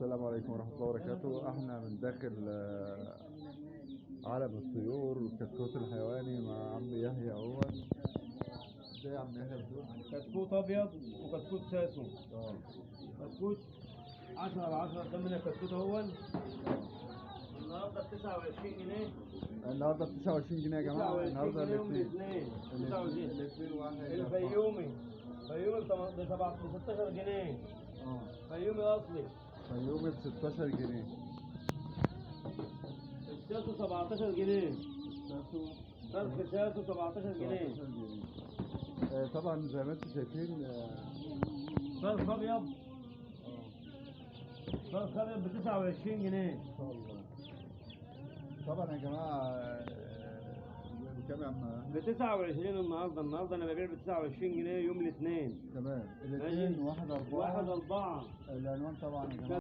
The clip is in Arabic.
السلام عليكم ورحمة الله وبركاته. احنا من داخل عالم الطيور والكتكوت الحيواني مع عم يحيى اهوت. ده يا عم يحيى بتقول كتكوت ابيض وكتكوت ساسو. اه كتكوت 10/10 ده من الكتكوت اهون. النهارده ب 29 جنيه. النهارده ب 29 جنيه يا جماعة. 29 النهارده جنيه يوم الاثنين. الاثنين 29. الاثنين واحد الفيومي ب 16 جنيه. اه فيومي اصلي. فيوم ب 16 جنيه. الساسو 17 جنيه. ساسو فرخ ساسو 17 جنيه. 17 جنيه. طبعا زي ما انتم شايفين. فرخ ابيض. اه فرخ ابيض ب 29 جنيه. ان شاء الله. طبعا يا جماعة بكام يا عم؟ ب 29 النهارده انا ببيع ب 29 جنيه يوم الاثنين. تمام. ماشي. الاثنين 1/4. 1/4. العنوان طبعا يا جماعة